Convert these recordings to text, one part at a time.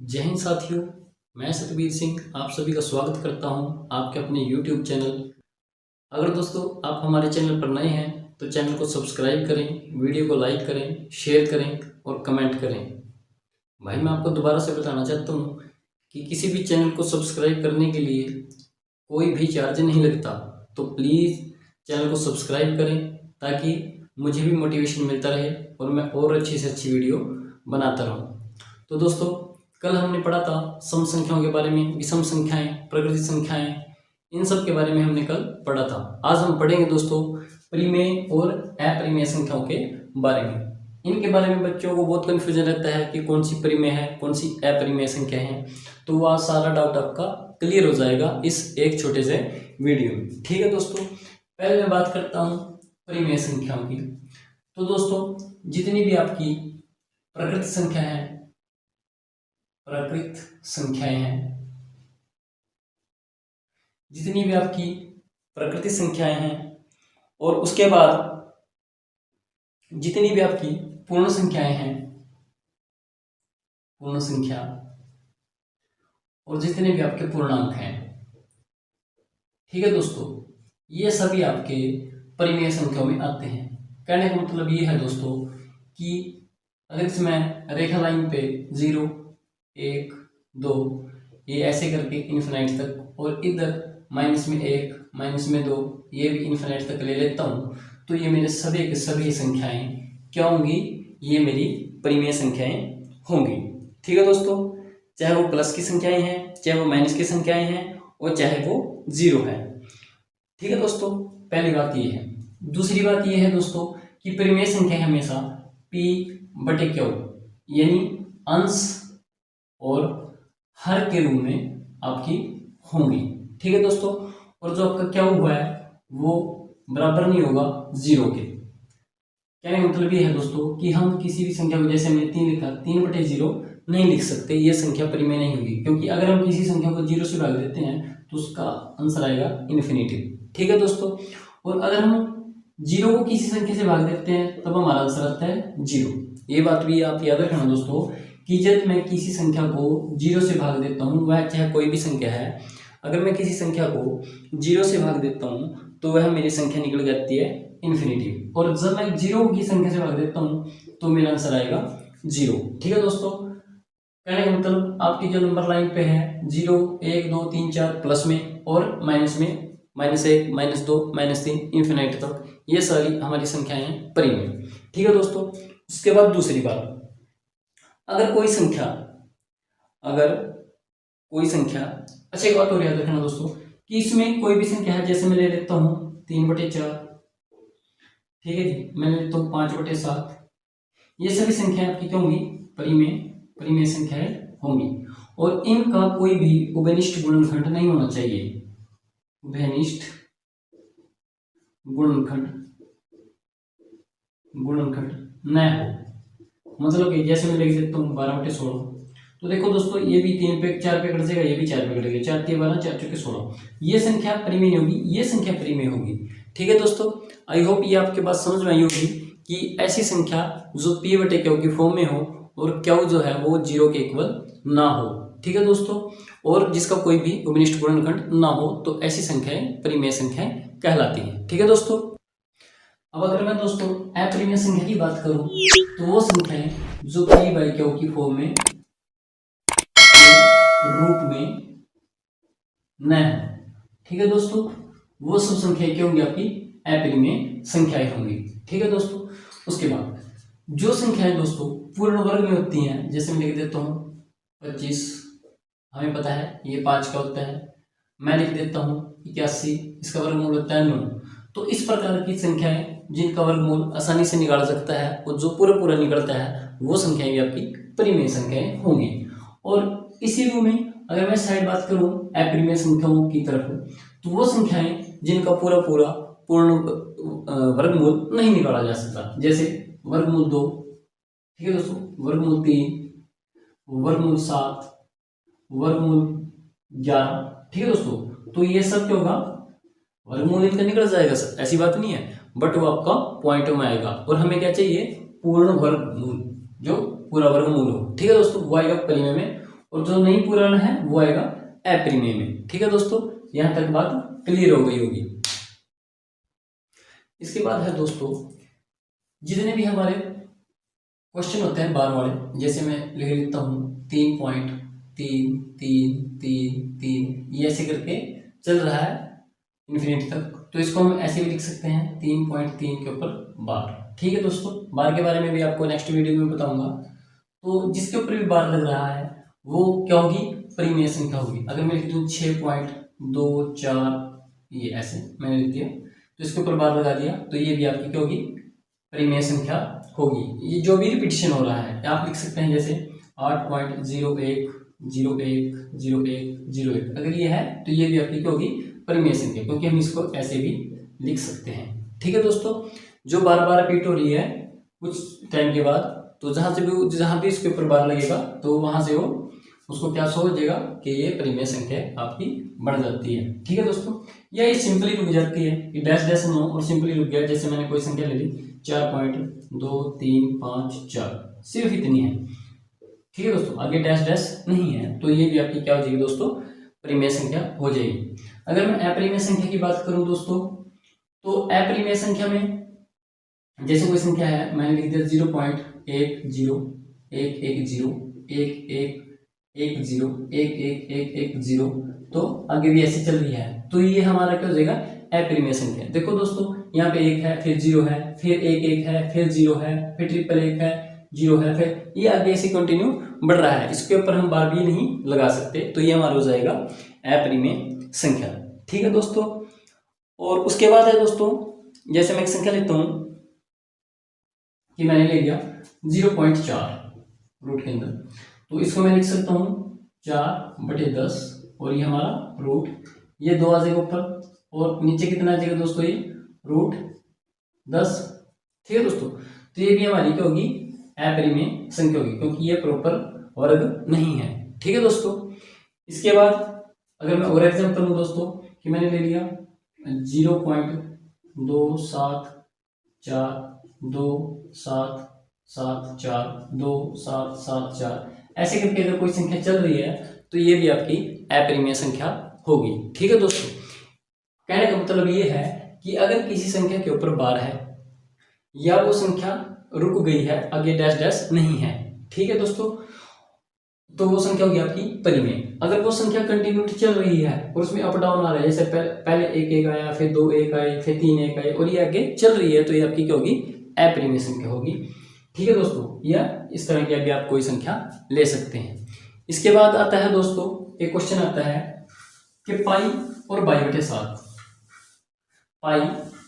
जय हिंद साथियों। मैं सतबीर सिंह आप सभी का स्वागत करता हूं आपके अपने YouTube चैनल। अगर दोस्तों आप हमारे चैनल पर नए हैं तो चैनल को सब्सक्राइब करें, वीडियो को लाइक करें, शेयर करें और कमेंट करें। भाई मैं आपको दोबारा से बताना चाहता हूं कि किसी भी चैनल को सब्सक्राइब करने के लिए कोई भी चार्ज नहीं लगता, तो प्लीज़ चैनल को सब्सक्राइब करें ताकि मुझे भी मोटिवेशन मिलता रहे और मैं और अच्छी से अच्छी वीडियो बनाता रहूं। तो दोस्तों कल हमने पढ़ा था सम संख्याओं के बारे में, विषम संख्याएं, प्रकृति संख्याएं, इन सब के बारे में हमने कल पढ़ा था। आज हम पढ़ेंगे दोस्तों परिमेय और अपरिमेय संख्याओं के बारे में। इनके बारे में बच्चों को बहुत कन्फ्यूजन रहता है कि कौन सी परिमेय है, कौन सी अपरिमेय संख्या है। तो वह सारा डाउट आपका क्लियर हो जाएगा इस एक छोटे से वीडियो में। ठीक है दोस्तों, पहले मैं बात करता हूँ परिमेय संख्याओं की। तो दोस्तों जितनी भी आपकी प्रकृत संख्या है, प्राकृत संख्याएं हैं, जितनी भी आपकी प्रकृति संख्याएं हैं और उसके बाद जितनी भी आपकी पूर्ण संख्याएं हैं, पूर्ण संख्या, और जितने भी आपके पूर्णांक हैं। ठीक है दोस्तों, ये सभी आपके परिमेय संख्याओं में आते हैं। कहने का मतलब ये है दोस्तों कि अगर इसमें रेखा लाइन पे 0, 1, 2 ये ऐसे करके इन्फिनाइट तक, और इधर माइनस में 1, माइनस में 2 ये भी इन्फिनाइट तक ले लेता हूँ, तो ये मेरे सभी के सभी संख्याएं क्या होंगी? ये मेरी परिमेय संख्याएं होंगी। ठीक है दोस्तों, चाहे वो प्लस की संख्याएं हैं, चाहे वो माइनस की संख्याएं हैं, और चाहे वो 0 है। ठीक है दोस्तों, पहली बात ये है। दूसरी बात ये है दोस्तों कि परिमेय संख्या हमेशा P/Q यानी अंश और हर के रूप में आपकी होंगी। ठीक है दोस्तों, और जो आपका क्या हुआ है वो बराबर नहीं होगा 0 के। कहने का मतलब ये है दोस्तों कि हम किसी भी संख्या को, जैसे हमने 3 लिखा, 3/0 नहीं लिख सकते, ये संख्या परिमेय नहीं होगी। क्योंकि अगर हम किसी संख्या को 0 से भाग देते हैं तो उसका आंसर आएगा इन्फिनिटी। ठीक है दोस्तों, और अगर हम 0 को किसी संख्या से भाग देते हैं तब हमारा आंसर आता है 0। ये बात भी आप याद रखना दोस्तों कि जब मैं किसी संख्या को 0 से भाग देता हूँ, वह चाहे कोई भी संख्या है, अगर मैं किसी संख्या को 0 से भाग देता हूँ तो वह मेरी संख्या निकल जाती है इन्फिनिटी। और जब मैं 0 की संख्या से भाग देता हूँ तो मेरा आंसर आएगा 0। ठीक है दोस्तों, कहने का मतलब आपकी जो नंबर लाइन पे है 0, 1, 2, 3, 4 प्लस में और माइनस में -1, -2, -3 इन्फिनिटी तक, ये सारी हमारी संख्याएं हैं परिमेय। ठीक है दोस्तों, उसके बाद दूसरी बात, अगर कोई संख्या अच्छा एक बात और याद रखना दोस्तों कि इसमें कोई भी संख्या है, जैसे मैं ले लेता हूँ 3/4, ठीक है जी, मैं ले लेता हूँ 5/7, ये सभी संख्याएं आपकी क्या होंगी? परिमेय संख्याएं होंगी। और इनका कोई भी उभयनिष्ठ गुणनखंड नहीं होना चाहिए। उभयनिष्ठ गुणनखंड न हो, मतलब कि जैसे मैं लिख देता हूँ 12/16, तो देखो दोस्तों ये भी 3 पे 4 पे कट जाएगा, ये भी 4 पे कटेगा, 4 3 12, 4 4 16, ये संख्या परिमेय होगी, ये संख्या परिमेय होगी। ठीक है दोस्तों, आई होप ये आपके बात समझ में आई होगी कि ऐसी संख्या जो P/Q की फॉर्म में हो और Q जो है वो 0 के इक्वल ना हो। ठीक है दोस्तों, और जिसका कोई भी उभयनिष्ठ गुणनखंड ना हो, तो ऐसी संख्याएं परिमेय संख्याएं कहलाती हैं। ठीक है दोस्तों, अब अगर मैं दोस्तों अपरिमेय संख्या की बात करूं तो वो संख्याएं जो P/Q की फॉर्म में रूप में न है। ठीक है दोस्तों, वो सब संख्याएं क्या होंगी? आपकी अपरिमेय संख्याएं होंगी। ठीक है दोस्तों, उसके बाद जो संख्याएं दोस्तों पूर्ण वर्ग में होती हैं, जैसे मैं लिख देता हूँ 25, हमें पता है ये 5 का होता है। मैं लिख देता हूँ 81, इसका वर्गमूल होता है 9। तो इस प्रकार की संख्याएं जिनका वर्गमूल आसानी से निकाला सकता है और जो पूरा निकलता है, वो संख्याएं भी आपकी परिमेय संख्याएं होंगी। और इसी रूप में अगर मैं साइड बात करूं अपरिमेय संख्याओं की तरफ, तो वो संख्याएं जिनका पूर्ण वर्गमूल नहीं निकाला जा सकता, जैसे वर्गमूल 2, ठीक है दोस्तों, वर्गमूल 3, वर्गमूल 7, वर्गमूल 11। ठीक है दोस्तों, तो ये सब क्या होगा? वर्गमूल इनका निकल जाएगा सर, ऐसी बात नहीं है, बट वो आपका पॉइंट में आएगा। और हमें क्या चाहिए? पूर्ण वर्गमूल, जो पूरा वर्गमूल हो। ठीक है दोस्तों, वो आएगा परिमेय में। और जो नहीं पूर्ण है वो आएगा अप्रिमेय में। ठीक है दोस्तों, यहां तक बात क्लियर हो गई होगी। इसके बाद है दोस्तों, जितने भी हमारे क्वेश्चन होते हैं बार वाले, जैसे मैं लिख लेता हूँ 3.33333, ये ऐसे करके चल रहा है इन्फिनिटी तक, तो इसको हम ऐसे भी लिख सकते हैं 3.3 के ऊपर बार। ठीक है दोस्तों, बार के बारे में भी आपको नेक्स्ट वीडियो में बताऊंगा। तो जिसके ऊपर भी बार लग रहा है वो क्या होगी, परिमेय संख्या होगी। अगर मैं लिख दूँ 6.24, ये ऐसे मैंने लिख दिया, तो इसके ऊपर बार लगा दिया, तो ये भी आपकी क्या होगी, परिमेय संख्या होगी। ये जो भी रिपीटिशन हो रहा है आप लिख सकते हैं, जैसे 8.01010101, अगर ये है तो ये भी आपकी क्या होगी, परिमेय संख्या, क्योंकि हम इसको ऐसे भी लिख सकते हैं। ठीक है दोस्तों, जो बार बार रिपीट हो रही है कुछ टाइम के बाद, तो जहां भी इसके ऊपर बार लगेगा तो वहां से वो उसको क्या शो हो जाएगा कि ये परिमेय संख्या आपकी बढ़ जाती है। ठीक है दोस्तों, या ये सिंपली रुक जाती है, ये डैश डैश नो और सिंपली रुक गया। जैसे मैंने कोई संख्या ले ली 4.2354, सिर्फ इतनी है। ठीक है दोस्तों, आगे डैश डैश नहीं है, तो ये भी आपकी क्या हो जाएगी दोस्तों, परिमेय संख्या हो जाएगी। अगर मैं अपरिमेय संख्या की बात करूं दोस्तों, तो अपरिमेय संख्या में जैसे कोई संख्या है, मैंने लिख दिया 0.1011101110, तो आगे भी ऐसे चल रही है, तो ये हमारा क्या हो जाएगा, अपरिमेय संख्या। देखो दोस्तों, यहाँ पे 1 है, फिर 0 है, फिर 1 है, फिर 0 है, फिर 1 है, 0 है, फिर ये आगे ऐसे कंटिन्यू बढ़ रहा है। इसके ऊपर हम बार भी नहीं लगा सकते, तो ये हमारा हो जाएगा अपरिमेय संख्या। ठीक है दोस्तों, और उसके बाद है दोस्तों, जैसे मैं एक संख्या लेता हूं कि मैंने ले लिया 0.4 रूट के अंदर, तो इसको मैं लिख सकता हूं 4/10, और ये हमारा रूट, ये 2 आ जाएगा ऊपर, और नीचे कितना आ जाएगा दोस्तों, ये √10। ठीक है दोस्तों, तो ये भी हमारी क्या होगी, अपरिमेय संख्या होगी, क्योंकि ये प्रॉपर वर्ग नहीं है। ठीक है दोस्तों, इसके बाद अगर मैं और एग्जाम्पल लूँ दोस्तों, कि मैंने ले लिया 0.277277427774, ऐसे करके अगर कोई संख्या चल रही है तो ये भी आपकी अपरिमेय संख्या होगी। ठीक है दोस्तों, कहने का मतलब ये है कि अगर किसी संख्या के ऊपर बार है या वो संख्या रुक गई है, आगे डैश डैश नहीं है, ठीक है दोस्तों, तो वो संख्या होगी आपकी परिमेय। अगर वो संख्या कंटिन्यूटी चल रही है और उसमें अप डाउन आ रहा है, जैसे पहले 1 आया, फिर 2 1 आए, फिर 3 1 आए, और ये आगे चल रही है, तो ये आपकी क्या होगी, अपरिमेय संख्या होगी। ठीक है दोस्तों, या इस तरह की अभी आप कोई संख्या ले सकते हैं। इसके बाद आता है दोस्तों, एक क्वेश्चन आता है कि पाई और 22/7, पाई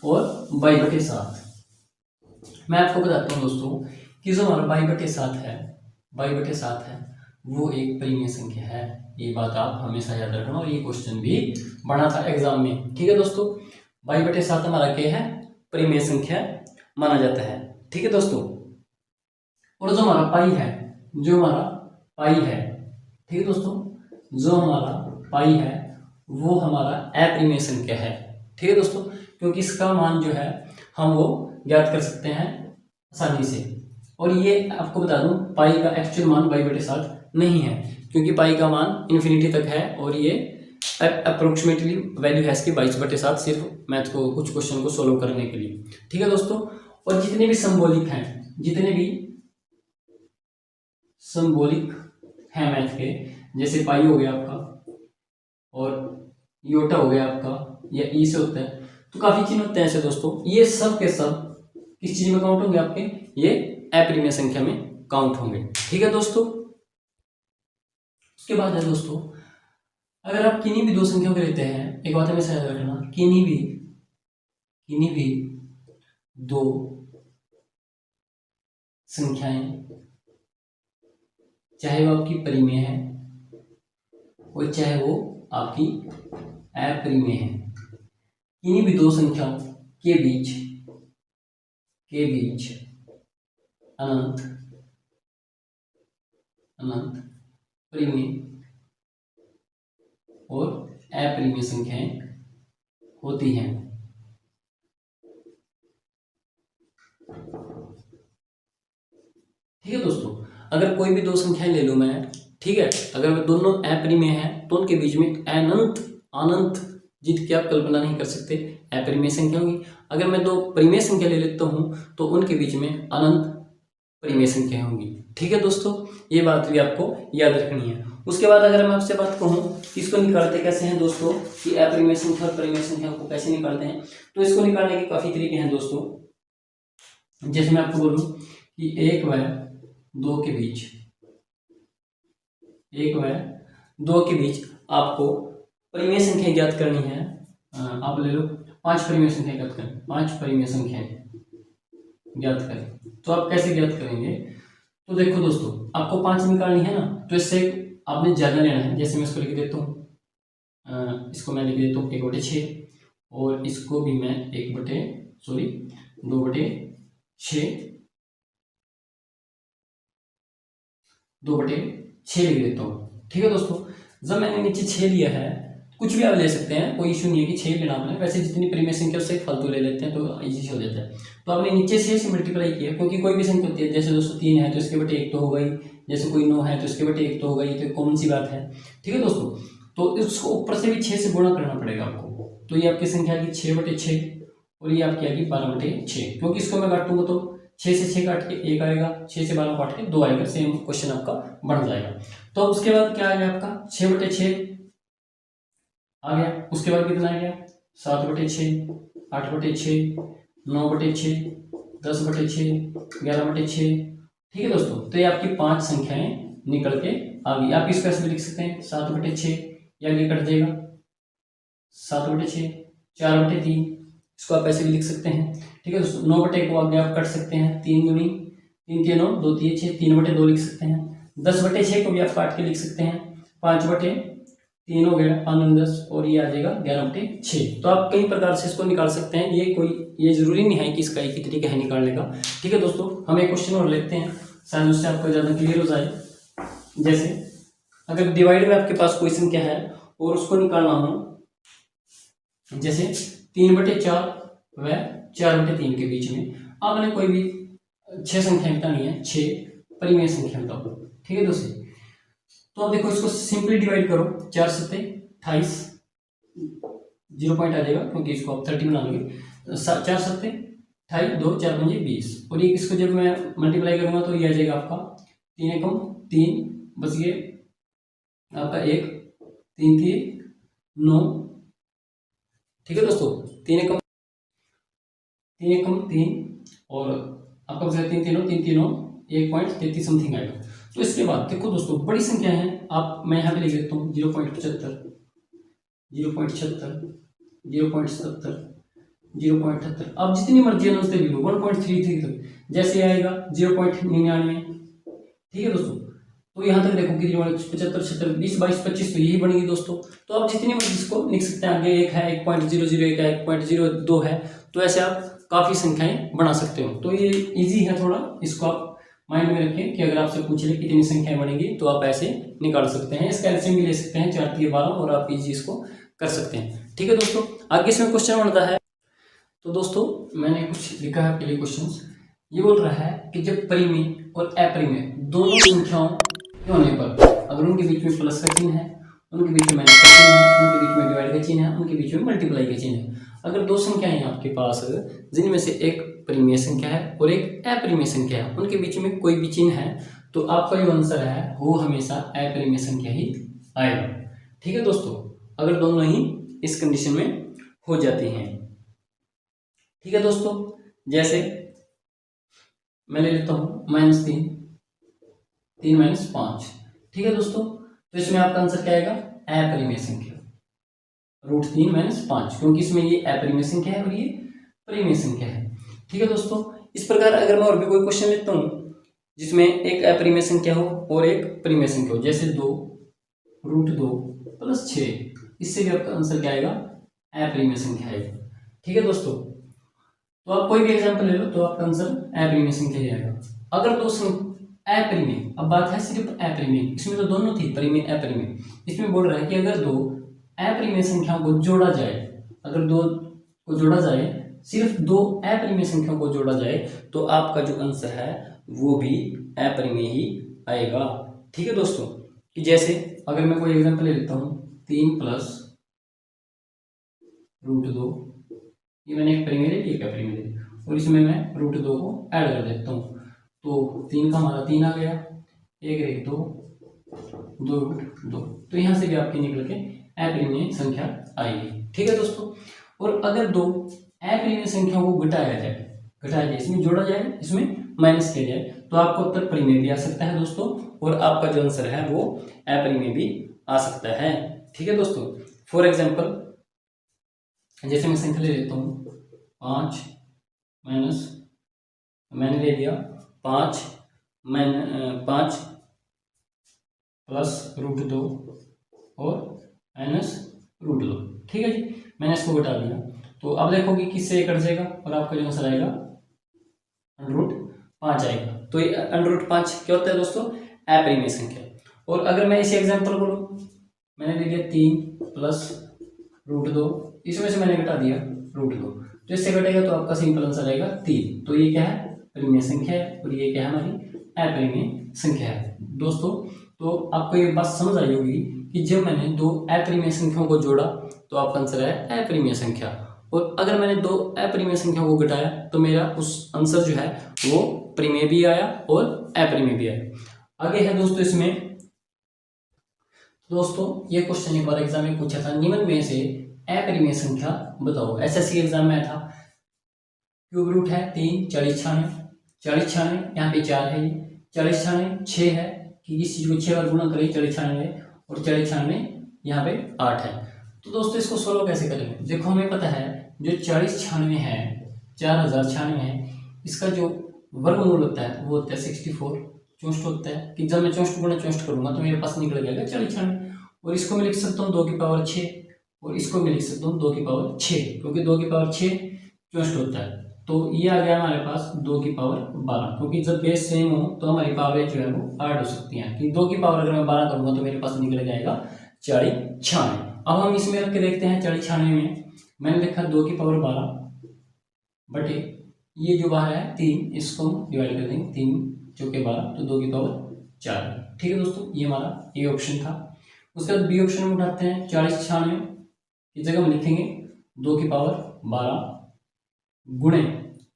और 22/7। मैं आपको बताता हूँ दोस्तों कि जो हमारा 22/7 है वो एक परिमेय संख्या है। ये बात आप हमेशा याद रखना, और ये क्वेश्चन भी बना था एग्जाम में। ठीक है दोस्तों, 22/7 हमारा क्या है, परिमेय संख्या माना जाता है। ठीक है दोस्तों, और जो हमारा पाई है, ठीक है दोस्तों, जो हमारा पाई है वो हमारा अपरिमेय संख्या है। ठीक है दोस्तों, क्योंकि इसका मान जो है हम वो ज्ञात कर सकते हैं आसानी से। और ये आपको बता दूं, पाई का एक्चुअल मान 22/7 नहीं है, क्योंकि पाई का मान इन्फिनिटी तक है, और ये अप्रोक्सीमेटली वैल्यू है इसकी 22/7, सिर्फ मैथ को कुछ क्वेश्चन को सोल्व करने के लिए। ठीक है दोस्तों, और जितने भी संबोलिक हैं मैथ के, जैसे पाई हो गया आपका, और योटा हो गया आपका, या ई से होता है, तो काफी चिन्ह होते हैं ऐसे दोस्तों, ये सब के सब किस चीज में काउंट होंगे आपके, ये अपरिमेय संख्या में काउंट होंगे। ठीक है दोस्तों, उसके बाद है दोस्तों, अगर आप किन्हीं भी दो संख्याओं को लेते हैं, एक बात हमेशा याद रखना, किन्हीं भी दो संख्याएं, चाहे वो आपकी परिमेय है और चाहे वो आपकी अपरिमेय है, किन्हीं भी दो संख्याओं के बीच अनंत परिमेय और अपरिमेय संख्याएं होती हैं। ठीक है दोस्तों, अगर कोई भी दो संख्याएं ले लूं मैं, ठीक है। अगर वे दोनों अपरिमेय हैं तो उनके बीच में अनंत अनंत जिसकी आप कल्पना नहीं कर सकते अपरिमेय संख्या होगी। अगर मैं दो परिमेय संख्या ले लेता हूँ तो उनके बीच में अनंत परिमेय संख्या होंगी। ठीक है दोस्तों, ये बात भी आपको याद रखनी है। उसके बाद अगर मैं आपसे बात कहूँ इसको निकालते कैसे हैं दोस्तों, कि अपरिमेय संख्या और परिमेय संख्या को कैसे निकालते हैं, तो इसको निकालने के काफी तरीके हैं दोस्तों। जैसे मैं आपको बोलूँ कि 1 व 2 के बीच, 1 व 2 के बीच आपको परिमेय संख्या ज्ञात करनी है। आप ले लो 5 परिमेय संख्या ज्ञात करें, 5 परिमेय संख्याएं ज्ञात करें। तो आप कैसे ज्ञात करेंगे, तो देखो दोस्तों आपको 5 निकालनी है ना, तो इससे आपने ज्यादा लेना है। जैसे मैं इसको लिख देता हूँ, इसको मैं लिख देता हूँ 1/6 और इसको भी मैं 2/6 लिख देता हूँ। ठीक है दोस्तों, जब मैंने नीचे 6 लिया है, कुछ भी आप ले सकते हैं, कोई इशू नहीं है कि 6 लेना आपने, वैसे जितनी परिमेय संख्या उससे फालतू ले लेते हैं तो इजी हो जाता है। तो आपने नीचे 6 से मल्टीप्लाई किया, क्योंकि कोई भी संख्या होती है, जैसे दोस्तों 3 है तो इसके बटे 1 तो होगा ही, जैसे कोई 9 है तो इसके बटे 1 तो होगा ही, तो कॉमन सी बात है। ठीक है दोस्तों, तो इसको ऊपर से भी 6 से गुणा करना पड़ेगा आपको। तो ये आपकी संख्या आ गई 6/6 और ये आपकी आ गई 12/6, क्योंकि इसको मैं काटूंगा तो 6 से 6 काट के 1 आएगा, 6 से 12 काट के 2 आएगा, सेम क्वेश्चन आपका बन जाएगा। तो उसके बाद क्या आ गया आपका 6/6 आ गया। उसके बाद कितना आ गया 7/6, 8/6, 9/6, 10/6, 11/6। ठीक है दोस्तों, तो ये आपकी 5 संख्याएं निकल के आ गई। आप इसको ऐसे भी लिख सकते हैं 7/6, या ये कट जाएगा 7/6, 4/3, इसको आप ऐसे भी लिख सकते हैं। ठीक है दोस्तों, 9/1 को आगे आप कट सकते हैं, 3 दूनी 3 3 9 2 3 6, 3/2 लिख सकते हैं। 10/6 को भी आप काट के लिख सकते हैं, 5/3 हो गया, 5 10, और ये आ जाएगा 11/6। तो आप कई प्रकार से इसको निकाल सकते हैं, ये जरूरी नहीं है कि इसका एक ही तरीका है निकालने का। ठीक है दोस्तों, हम एक क्वेश्चन और लेते हैं, शायद उससे आपको ज्यादा क्लियर हो जाए। जैसे अगर डिवाइड में आपके पास कोई संख्या है और उसको निकालना हो, जैसे 3/4 व 4/3 के बीच में आपने कोई भी 6 संख्या बतानी है, 6 परिमेय संख्या बताओ। ठीक है दोस्तों, तो अब देखो इसको सिंपली डिवाइड करो, 4 7 28, 0 पॉइंट आ जाएगा क्योंकि इसको आप 30 बना लोगे। 4 7 28, 2 4 5 20, और ये इसको जब मैं मल्टीप्लाई करूंगा तो ये आ जाएगा आपका 3 एकम 3, बस ये आपका 1 3 3 9। ठीक है दोस्तों, 3 एकम 3 और आपका बस 3 3 3 3 1.33 समथिंग आएगा। तो इसके बाद देखो दोस्तों बड़ी संख्या है, आप मैं यहाँ पे लिख देता हूँ 0.75, 0.76, 0.70, 0.78, आप जितनी मर्जी अनुसार ले लो, 1.33 तक जैसे आएगा 0.99। ठीक है दोस्तों, तो यहाँ तक देखो कि 75 76 20 22 25 तो यही बनेगी दोस्तों। तो आप जितनी मर्जी इसको लिख सकते हैं, आगे 1 है 1.001 है 1.02 है, तो ऐसे आप काफी संख्याएं बना सकते हो। तो ये इजी है थोड़ा, इसको आप माइंड में रखें कि अगर आपसे पूछ ले कितनी संख्याएं बनेगी तो आप ऐसे निकाल सकते हैं। इसका एलसीएम भी ले सकते हैं 4 3 12 और आप इजी इसको कर सकते हैं। ठीक है दोस्तों, आगे इसमें क्वेश्चन बनता है। तो दोस्तों मैंने कुछ लिखा है आपके लिए क्वेश्चन, ये बोल रहा है कि जब परिमेय और अपरिमेय दोनों संख्याओं के होने पर अगर उनके बीच में प्लस का चिन्ह है, उनके बीच में माइनस का चिन्ह है, उनके बीच में डिवाइड का चिन्ह है, उनके बीच में मल्टीप्लाई का चिन्ह है, अगर दो संख्याएं हैं आपके पास जिनमें से एक परिमेय संख्या है और एक अपरिमेय संख्या है, उनके बीच में कोई भी चिन्ह है, तो आपका जो आंसर है वो हमेशा अपरिमेय संख्या ही आएगा। ठीक है दोस्तों, अगर दोनों ही इस कंडीशन में हो जाती हैं। ठीक है दोस्तों, जैसे मैं ले लेता हूं -3 3 - 5। ठीक है दोस्तों, तो इसमें आपका आंसर क्या आएगा, अपरिमेय संख्या, √3 - 5, क्योंकि इसमें ये अपरिमेय संख्या है और ये परिमेय संख्या है। ठीक है दोस्तों, इस प्रकार अगर मैं और भी कोई क्वेश्चन लेता हूँ जिसमें एक अपरिमेय संख्या हो और एक परिमेय संख्या हो, जैसे 2 √2 + 6, इससे भी आपका आंसर क्या आएगा, अपरिमेय संख्या आएगा। ठीक है दोस्तों, तो आप कोई भी एग्जांपल ले लो तो आपका आंसर अपरिमेय संख्या ही आएगा। अगर दो अपरिमेय, अब बात है सिर्फ अपरिमेय, इसमें तो दोनों थी परिमेय अपरिमेय, इसमें बोल रहा है कि अगर दो अपरिमेय संख्याओं को जोड़ा जाए, अगर दो को जोड़ा जाए, सिर्फ दो अपरिमेय संख्याओं को जोड़ा जाए, तो आपका जो आंसर है वो भी अपरिमेय ही आएगा। ठीक है दोस्तों, कि जैसे अगर मैं कोई एग्जांपल ले लेता हूँ 3 प्लस √2, ये मैंने एक परिमेय ले ली, एक अपरिमेय ले ली, और इसमें मैं √2 को ऐड कर देता हूँ। तो 3 का हमारा 3 आ गया, 1 2 2 तो यहाँ से भी आपकी निकल के अपरिमेय संख्या आएगी। ठीक है दोस्तों। और अगर दो अपरिमेय संख्याओं को घटाया जाए, इसमें जोड़ा जाए, इसमें माइनस किया जाए, तो आपको उत्तर परिमेय भी आ सकता है दोस्तों, और आपका जो आंसर है वो अपरिमेय भी आ सकता है। ठीक है दोस्तों। फॉर एग्जाम्पल जैसे मैं संख्या ले लेता हूँ 5 माइनस, मैंने ले लिया 5 प्लस √2 और माइनस √2। ठीक है जी, मैंने इसको घटा दिया। तो अब देखो कि किससे कट जाएगा और आपका जो आंसर आएगा √5 आएगा। तो ये √5 क्या होता है दोस्तों? अपरिमेय संख्या। और अगर मैं इसे एग्जांपल को लूँ, मैंने ले लिया 3 प्लस √2, इसमें से मैंने घटा दिया √2, तो इससे घटेगा तो आपका सिंपल आंसर आएगा 3। तो ये क्या है? परिमेय संख्या है, और ये क्या है? हमारी अपरिमेय संख्या है दोस्तों। तो आपको ये बात समझ आई होगी कि जब मैंने दो अपरिमेय संख्याओं को जोड़ा तो आपका आंसर है अपरिमेय संख्या, और अगर मैंने दो अपरिमेय संख्याओं को घटाया तो मेरा उस आंसर जो है वो परिमेय भी आया और अपरिमेय भी आया। आगे है दोस्तों इसमें, दोस्तों ये क्वेश्चन एक बार एग्जाम में पूछा था, निम्न में से अपरिमेय संख्या बताओ। एसएससी एग्जाम में था। क्यूब रूट है 3, 40 96, 40 96 यहाँ पे 4 है, 40 96 6 है कि इस चीज को 6 बार गुणा करें 40 96, और 40 96 यहाँ पे 8 है। तो दोस्तों इसको सोल्व कैसे करेंगे? देखो हमें पता है जो 40 96 है, 4096 है, इसका जो वर्गमूल होता है वो होता है 64, 64 होता है कि जब मैं 64 गुणा 64 करूंगा तो मेरे पास निकल जाएगा 40 96, और इसको मैं लिख सकता हूँ 2 की पावर 6, और इसको मैं लिख सकता हूँ 2 की पावर 6, क्योंकि 2 की पावर 6 64 होता है। तो ये आ गया हमारे पास 2 की पावर 12, क्योंकि जब बेस सेम हो तो हमारी पावर जो है वो ऐड हो सकती है, कि 2 की पावर अगर मैं 12 करूंगा तो मेरे पास निकल जाएगा 40 96। अब हम इसमें रख के देखते हैं 40 96 में मैंने लिखा 2 की पावर 12 बटे ये जो बाहर है 3, इसको डिवाइड कर देंगे 3 चौके 12, तो 2 की पावर 4। ठीक है दोस्तों, ये हमारा ए ऑप्शन था। उसके बाद बी ऑप्शन में उठाते हैं 40 96 की जगह हम लिखेंगे 2 की पावर 12 गुणे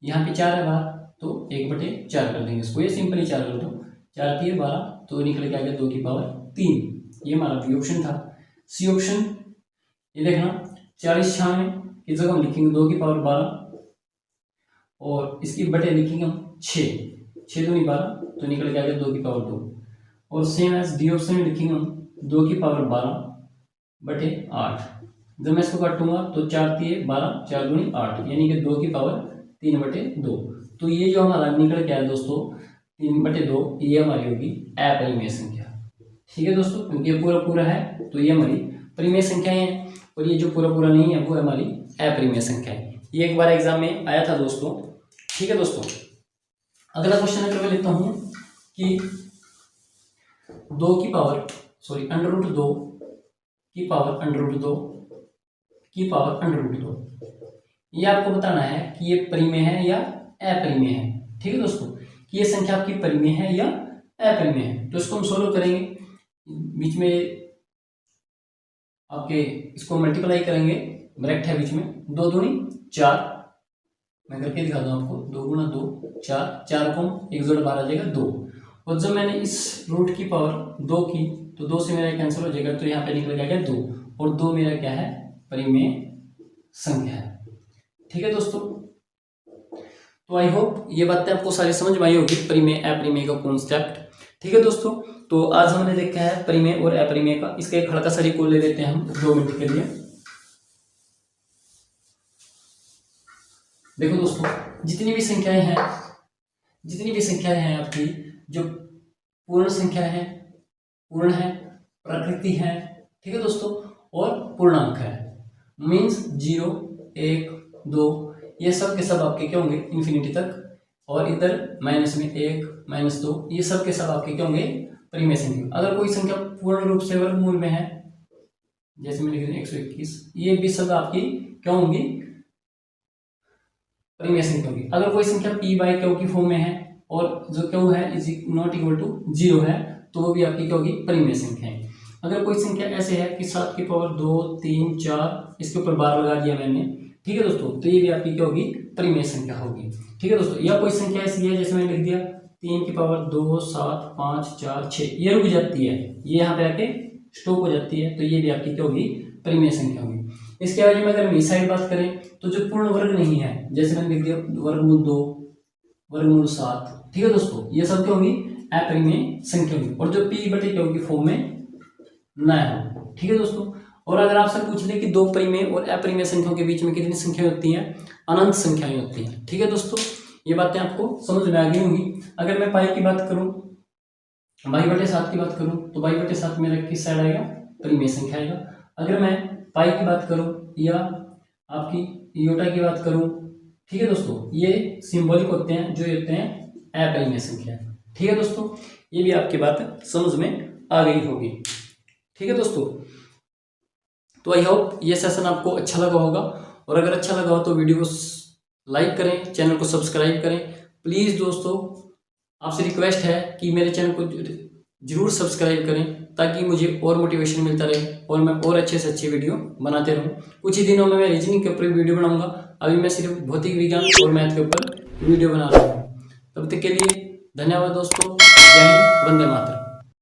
यहाँ पे 4 है बाहर, तो 1/4 कर देंगे इसको, ये सिंपली 4 कर दो, 4 3 12, तो निकल के आ गया 2 की पावर 3। ये हमारा बी ऑप्शन था। सी ऑप्शन ये देखना 40 96 की जगह हम लिखेंगे 2 की पावर 12, और इसकी बटे लिखेंगे हम 6 दूनी 12, तो निकल के आ गया 2 की पावर 2, और सेम एज डी ऑप्शन में लिखेंगे हम 2 की पावर 12 बटे 8। जब मैं इसको काटूंगा तो 4 3 12, 4 दूनी 8, यानी कि 2 की पावर 3/2। तो ये जो हमारा निकल के आया दोस्तों 3/2, ये हमारी होगी अपरिमेय संख्या। ठीक है दोस्तों, क्योंकि ये पूरा पूरा है तो ये हमारी परिमेय संख्याएं हैं, और ये जो पूरा पूरा नहीं है वो हमारी अपरिमेय संख्या है। ये एक बार एग्जाम में आया था दोस्तों। ठीक है दोस्तों, अगला क्वेश्चन अगर मैं लेता हूं कि 2 की पावर √2 की पावर √2 की पावर √2, ये आपको बताना है कि ये परिमेय है या अपरिमेय है। ठीक है दोस्तों, कि ये संख्या आपकी परिमेय है या अपरिमेय है। तो इसको हम सोल्व करेंगे, बीच में आपके इसको मल्टीप्लाई करेंगे, ब्रैकेट है बीच में, 2 दूनी 4, मैं करके दिखा दूं आपको, 2 गुणा 2 4, 4 को 1 जोड़ 12 आ जाएगा 2, और जब मैंने इस रूट की पावर 2 की तो 2 से मेरा कैंसिल हो जाएगा, तो यहाँ पे निकल जाएगा 2, और 2 मेरा क्या है? परिमेय संख्या है। ठीक है दोस्तों, तो आई होप ये बातें आपको सारी समझ में आई होगी, परिमेय अपरिमेय का कॉन्सेप्ट। ठीक है दोस्तों, तो आज हमने देखा है परिमेय और अपरिमेय का। इसका एक हल्का सा रिकॉल ले लेते हैं हम 2 मिनट के लिए। देखो दोस्तों, जितनी भी संख्याएं हैं आपकी, जो पूर्ण संख्या है, पूर्ण है, प्रकृति है, ठीक है दोस्तों, और पूर्णांक है, मीन्स 0 1 2, ये सब के सब आपके क्या होंगे? इन्फिनिटी तक, और इधर माइनस में 1 -2, ये सब के सब आपके क्या होंगे? परिमेय संख्या। अगर कोई संख्या पूर्ण रूप से वर्गमूल में है, जैसे मैं लिख रहा हूं 121, ये भी सब आपकी क्या होंगी? परिमेय संख्या होगी। अगर कोई संख्या p/q की फॉर्म में है और जो q है इज नॉट इक्वल टू 0 है, तो वो भी आपकी क्या होगी, परिमेय संख्या है। अगर कोई संख्या ऐसे है कि 7 की पावर 2, 3, 4, इसके ऊपर बार लगा दिया मैंने, ठीक है दोस्तों, तो ये भी आपकी क्या होगी, परिमेय संख्या होगी। ठीक है दोस्तों, या कोई संख्या ऐसी है जैसे मैंने लिख दिया 3 की पावर 2, 7, 5, 4, 6, ये रुक जाती है, ये यहाँ पे आके स्टॉप हो जाती है, तो ये भी आपकी क्या होगी, परिमेय संख्या होगी। इसके अलावा में अगर हम इस साइड बात करें तो जो पूर्ण वर्ग नहीं है, जैसे मैंने लिख दिया वर्गमूल 2, वर्गमूल 7, ठीक है दोस्तों, ये सब क्या होगी, अपरिमेय संख्या होगी, और जो p बटे क्या होगी फॉर्म में न हो। ठीक है दोस्तों, और अगर आपसे पूछ ले कि दो परिमेय और अपरिमेय संख्याओं के बीच में कितनी संख्याएं होती हैं, अनंत संख्याएं होती हैं। ठीक है दोस्तों, ये बातें आपको समझ में आ गई होंगी। अगर मैं पाई की बात करूं, बाई बटे 7 की बात करूं, तो बाई बटे 7 मेरा किस साइड आएगा, परिमेय संख्या आएगा। अगर मैं पाई की बात करूं या आपकी इयोटा की बात करूं, ठीक है दोस्तों, ये सिंबॉलिक होते हैं, जो होते हैं अपरिमेय संख्या। ठीक है दोस्तों, ये भी आपकी बात समझ में आ गई होगी। ठीक है दोस्तों, तो आई होप ये सेशन आपको अच्छा लगा होगा, और अगर अच्छा लगा हो तो वीडियो को लाइक करें, चैनल को सब्सक्राइब करें। प्लीज़ दोस्तों, आपसे रिक्वेस्ट है कि मेरे चैनल को जरूर सब्सक्राइब करें, ताकि मुझे और मोटिवेशन मिलता रहे और मैं और अच्छे से अच्छी वीडियो बनाते रहूं। कुछ ही दिनों में मैं रीजनिंग के ऊपर वीडियो बनाऊंगा, अभी मैं सिर्फ भौतिक विज्ञान और मैथ के ऊपर वीडियो बना रहा हूँ। तब तक के लिए धन्यवाद दोस्तों, जय हिंद, वंदे मातरम।